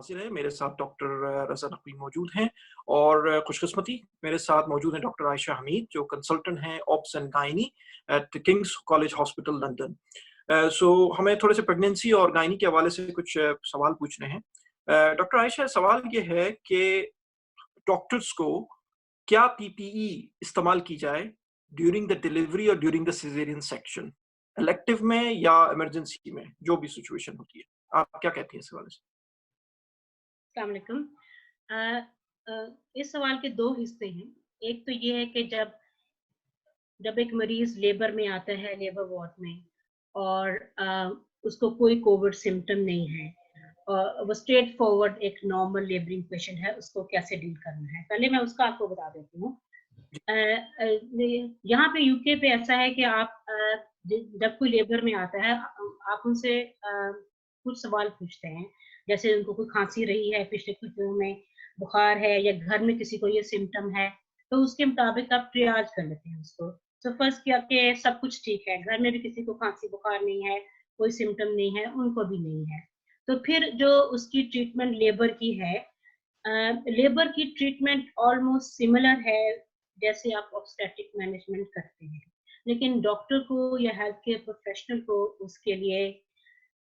हाजिर है। मेरे साथ डॉक्टर रज़ा नकवी मौजूद हैं और खुशकिस्मती मेरे साथ मौजूद हैं डॉक्टर आयशा हमीद जो कंसल्टेंट हैं obs and gynae at King's College Hospital London. So हमें थोड़े से प्रेगनेंसी और गायनी के हवाले से कुछ सवाल पूछने हैं। डॉक्टर आयशा, सवाल ये है कि डॉक्टर्स को क्या पीपीई इस्तेमाल की जाए ड्यूरिंग द डिलीवरी और during the caesarean section, elective में या इमरजेंसी में, जो भी सिचुएशन होती है। आप क्या कहती हैं इस हवाले से? अस्सलाम वालेकुम। अ इस सवाल के 2 हिस्से हैं। एक तो ये है कि जब जब एक मरीज़ लेबर में आता है, लेबर वार्ड में और उसको कोई कोविड सिम्पटम नहीं है वो स्ट्रेट फॉरवर्ड एक नॉर्मल लेबरिंग पेशेंट है, उसको कैसे डील करना है। पहले मैं उसका आपको बता देती हूँ। यहाँ पे यूके पे ऐसा है कि आप जब कोई लेबर में आता है आप उनसे कुछ सवाल पूछते हैं, जैसे उनको कोई खांसी रही है पिछले कुछ दिनों में, बुखार है या घर में किसी को ये सिम्टम है, तो उसके मुताबिक आप ट्रियाज कर लेते हैं उसको। तो फर्स्ट किया कि सब कुछ ठीक है, घर में भी किसी को खांसी बुखार नहीं है, कोई सिम्टम नहीं है, उनको भी नहीं है। तो फिर जो उसकी ट्रीटमेंट लेबर की है, लेबर की ट्रीटमेंट ऑलमोस्ट सिमिलर है जैसे आप ऑब्स्टेट्रिक मैनेजमेंट करते हैं, लेकिन डॉक्टर को या हेल्थ केयर प्रोफेशनल को उसके लिए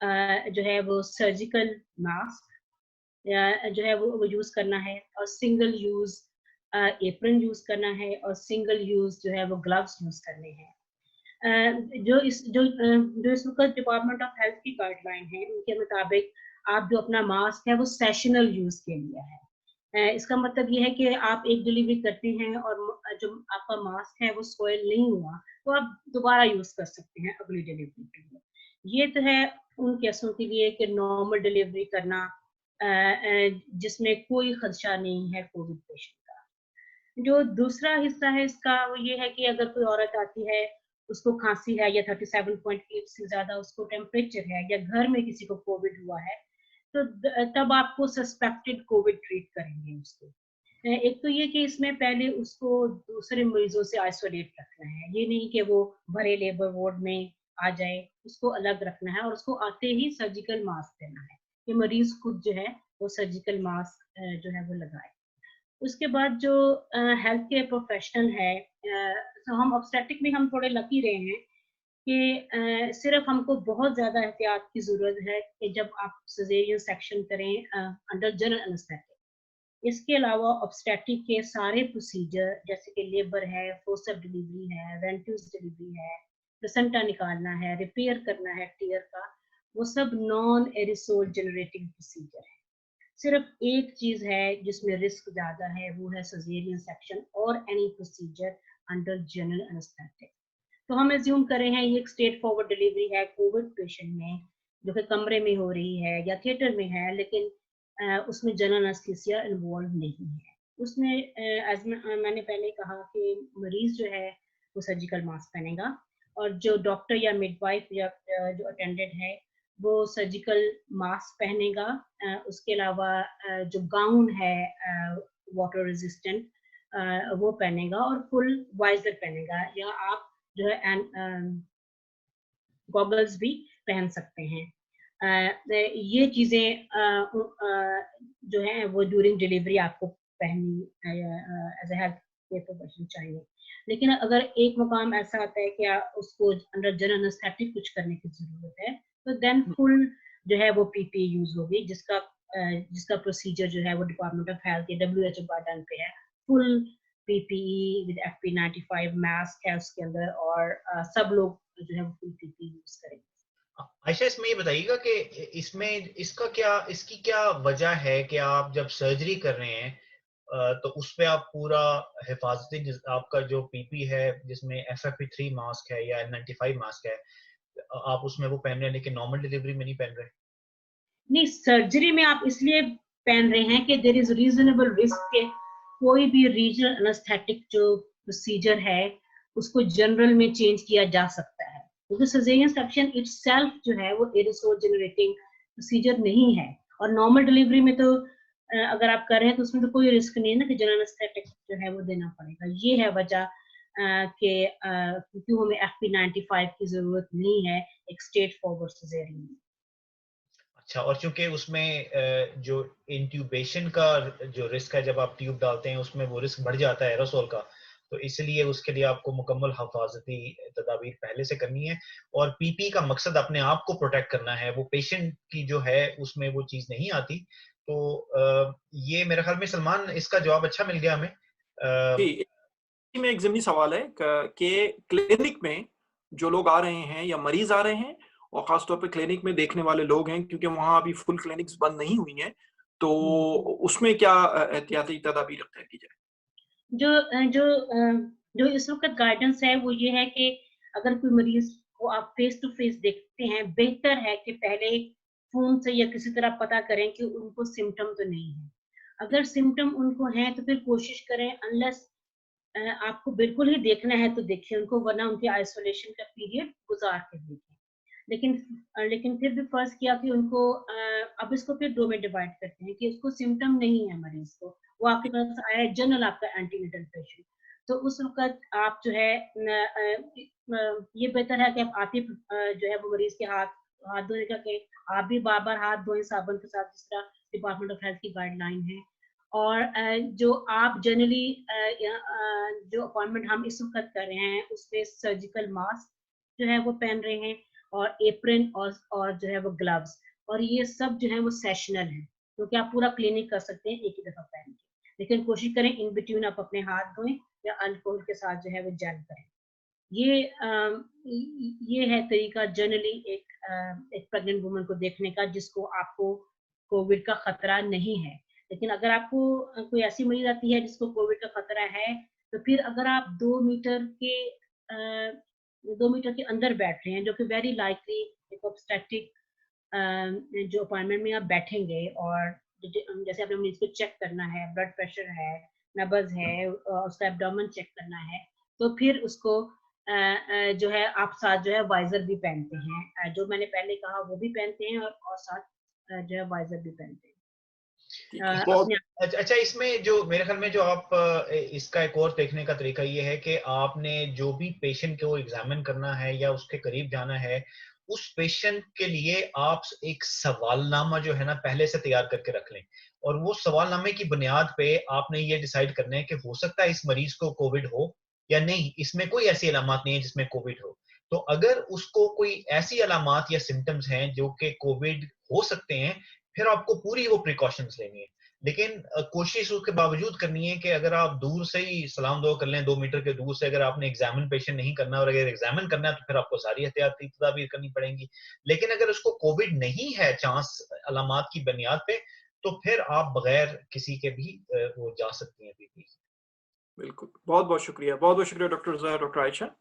जो है वो सर्जिकल मास्क या जो है वो यूज़ करना है और सिंगल यूज़ एप्रन यूज़ करना है और सिंगल यूज़ जो है वो ग्लव्स यूज़ करने हैं। जो इस वक़्त डिपार्टमेंट ऑफ हेल्थ की गाइडलाइन है, उनके मुताबिक आप जो अपना मास्क है वो सेशनल यूज़ के लिए है। इसका मतलब ये है कि आप एक डिलीवरी करते हैं और जो आपका मास्क है वो सोइल नहीं हुआ, तो आप दोबारा यूज़ कर सकते हैं अगली डिलीवरी के लिए। ये तो है उन केसों के लिए कि नॉर्मल डिलीवरी करना जिसमें कोई खदशा नहीं है कोविड पेशेंट का। जो दूसरा हिस्सा है इसका वो ये है कि अगर कोई औरत आती है, उसको खाँसी है या 37.8 से ज़्यादा उसको टेम्परेचर है या घर में किसी को कोविड हुआ है, तो तब आपको सस्पेक्टेड कोविड ट्रीट करेंगे उसको। एक तो ये कि इसमें पहले उसको दूसरे मरीजों से आइसोलेट रखना है, ये नहीं कि वो भरे लेबर वार्ड में आ जाए, उसको अलग रखना है और उसको आते ही सर्जिकल मास्क देना है, कि मरीज खुद जो है वो सर्जिकल मास्क जो है वो लगाए। उसके बाद जो हेल्थ केयर प्रोफेशनल है, तो हम ऑब्स्टेट्रिक में हम थोड़े लकी रहे हैं कि सिर्फ हमको बहुत ज़्यादा एहतियात की ज़रूरत है कि जब आप सिज़ेरियन सेक्शन करें अंडर जनरल एनेस्थेटिक। इसके अलावा ऑब्स्टेट्रिक के सारे प्रोसीजर जैसे कि लेबर है, फोर्सेप्स डिलीवरी है, वेंट्यूस डिलीवरी है, प्लेसेंटा निकालना है, रिपेयर करना है टियर का, वो सब नॉन एरिसोल जनरेटिंग प्रोसीजर है। सिर्फ एक चीज़ है जिसमें रिस्क ज़्यादा है, वो है सिज़ेरियन सेक्शन और any procedure under general anaesthetic. तो हम अज्यूम कर रहे हैं ये एक स्ट्रेट फॉरवर्ड डिलीवरी है कोविड पेशेंट में, जो कि कमरे में हो रही है या थिएटर में है, लेकिन उसमें जनरल एनेस्थीसिया इन्वॉल्व नहीं है। उसमें मैंने पहले कहा कि मरीज़ जो है वो सर्जिकल मास्क पहनेगा और जो डॉक्टर या मिडवाइफ या जो अटेंडेंट है वो सर्जिकल मास्क पहनेगा। उसके अलावा जो गाउन है वाटर रेजिस्टेंट वो पहनेगा और फुल वाइज़र पहनेगा या आप जो है गॉगल्स भी पहन सकते हैं। ये चीज़ें जो है वो ड्यूरिंग डिलीवरी आपको पहननी as a health care professional चाहिए। लेकिन अगर एक मकाम ऐसा आता है कि उसको अंडर जनरल एनेस्थेटिक कुछ करने की ज़रूरत है, तो देन फुल जो है वो पीपीई यूज़ होगी जिसका प्रोसीजर जो है वो डिपार्टमेंट ऑफ हेल्थ या डब्ल्यूएचओ गाइडलाइन पे है। फुल पीपीई विद एफपी95 मास्क है उसके अंदर और सब लोग जो है वो फुल पीपीई यूज़ करेंगे। आयशा, इसमें ये बताइएगा कि इसमें इसकी क्या वजह है कि आप जब सर्जरी कर रहे हैं तो उसपे आप पूरा हिफाजती आपका जो पीपी है जिसमें FFP3 मास्क है या N95 मास्क है, आप उसमें वो पहन रहे हैं लेकिन नॉर्मल डिलीवरी में नहीं पहन रहे? नहीं, सर्जरी में आप इसलिए पहन रहे हैं कि देयर इज़ रीज़नेबल रिस्क के कोई भी रीजनल एनेस्थेटिक जो प्रोसीजर है, उसको जनरल में चेंज किया जा सकता है। क्योंकि सिज़ेरियन सेक्शन इटसेल्फ जो है वो एरोसोल जनरेटिंग प्रोसीजर नहीं है और नॉर्मल डिलीवरी में तो अगर आप कर रहे हैं तो उसमें तो कोई रिस्क नहीं है ना कि जनरल एनेस्थेटिक जो है वो देना पड़ेगा। ये है वजह कि क्यों हमें FP95 की ज़रूरत नहीं है एक स्ट्रेट फॉरवर्ड सिज़ेरियन में। अच्छा, और चूंकि उसमें जो इंट्यूबेशन का जो रिस्क है, जब आप ट्यूब डालते हैं उसमें वो रिस्क बढ़ जाता है एरोसोल का, तो इसलिए उसके लिए आपको मुकम्मल हिफाजती तदाबीर पहले से करनी है। और पीपी का मकसद अपने आप को प्रोटेक्ट करना है, वो पेशेंट की जो है उसमें वो चीज़ नहीं आती। तो ये मेरे ख्याल में सलमान, इसका जवाब अच्छा मिल गया हमें। जी, इसी में एक ज़िमनी सवाल है कि क्लिनिक में जो लोग आ रहे हैं या मरीज़ आ रहे हैं और ख़ास तौर पे क्लिनिक में देखने वाले लोग हैं, क्योंकि वहाँ अभी फुल क्लिनिक्स बंद नहीं हुई हैं, तो उसमें क्या एहतियाती तदाबीर अख्तियार की जाए? जो जो इस वक़्त गाइडेंस है वो ये है कि अगर कोई मरीज़ को आप फ़ेस टू फ़ेस देखते हैं, बेहतर है कि पहले फ़ोन से या किसी तरह पता करें कि उनको सिम्पटम तो नहीं है। अगर सिम्पटम उनको हैं तो फिर कोशिश करें, अनलेस आपको बिल्कुल ही देखना है तो देखिए उनको, वरना उनके आइसोलेशन का पीरियड गुज़ार के देखिए। लेकिन लेकिन फिर भी फ़र्ज़ किया कि उनको अब इसको फिर 2 में डिवाइड करते हैं कि उसको सिम्पटम नहीं है मरीज़ को, वो आपके पास आया है जनरल आपका एंटीनेटल पेशेंट, तो उस वक़्त आप जो है ये बेहतर है कि आप ही जो है वो मरीज़ के हाथ हाथ धोने का कि आप भी बार-बार हाथ धोएँ साबुन के साथ, जिस तरह डिपार्टमेंट ऑफ हेल्थ की गाइडलाइन है। और जो आप जनरली जो अपॉइंटमेंट हम इस वक़्त कर रहे हैं, उसमें सर्जिकल मास्क जो है वो पहन रहे हैं, और एप्रन और जो है वो ग्लव्स, और ये सब जो है वो सेशनल है, क्योंकि आप पूरा क्लीनिक कर सकते हैं एक ही दफ़ा पहन के। लेकिन कोशिश करें इन बिटवीन आप अपने हाथ धोएँ या अल्कोहल के साथ जो है वो जेल करें। ये ये है तरीका जनरली एक प्रेग्नेंट वुमन को देखने का जिसको आपको कोविड का खतरा नहीं है। लेकिन अगर आपको कोई ऐसी मरीज़ आती है जिसको कोविड का खतरा है, तो फिर अगर आप 2 मीटर के अंदर बैठ रहे हैं, जो कि वेरी लाइकली एक ऑब्स्टेट्रिक जो अपॉइंटमेंट में आप बैठेंगे, और जैसे आपने मरीज़ को चेक करना है, ब्लड प्रेशर है, नब्ज़ है, उसका एब्डोमेन चेक करना है, तो फिर उसको जो है आप साथ जो है वाइज़र भी पहनते हैं। जो मैंने पहले कहा वो भी पहनते हैं, और साथ जो है वाइज़र भी पहनते हैं। ठीक है, बहुत अपने अच्छा, इसमें जो मेरे ख्याल में जो आप इसका एक और देखने का तरीका ये है कि आपने जो भी पेशेंट को एग्जामिन करना है या उसके करीब जाना है, उस पेशेंट के लिए आप एक सवालनामा जो है ना पहले से तैयार करके रख लें। और वो सवालनामे की बुनियाद पे आपने ये डिसाइड करना है कि हो सकता है इस मरीज को कोविड हो या नहीं, इसमें कोई ऐसी अलामत नहीं है जिसमें कोविड हो। तो अगर उसको कोई ऐसी अलामत या सिम्टम्स हैं जो कि कोविड हो सकते हैं, फिर आपको पूरी वो प्रिकॉशंस लेनी है। लेकिन कोशिश उसके बावजूद करनी है कि अगर आप दूर से ही सलाम दुआ कर लें, 2 मीटर के दूर से, अगर आपने एग्जामिन पेशेंट नहीं करना, और अगर एग्जामिन करना है तो फिर आपको सारी एहतियाती तदाबीर करनी पड़ेंगी। लेकिन अगर उसको कोविड नहीं है चांस अलामत की बुनियाद पे, तो फिर आप बगैर किसी के भी वो जा सकती हैं पीपी। बिल्कुल। बहुत-बहुत शुक्रिया। बहुत-बहुत शुक्रिया डॉक्टर ज़हर, डॉक्टर आयशा।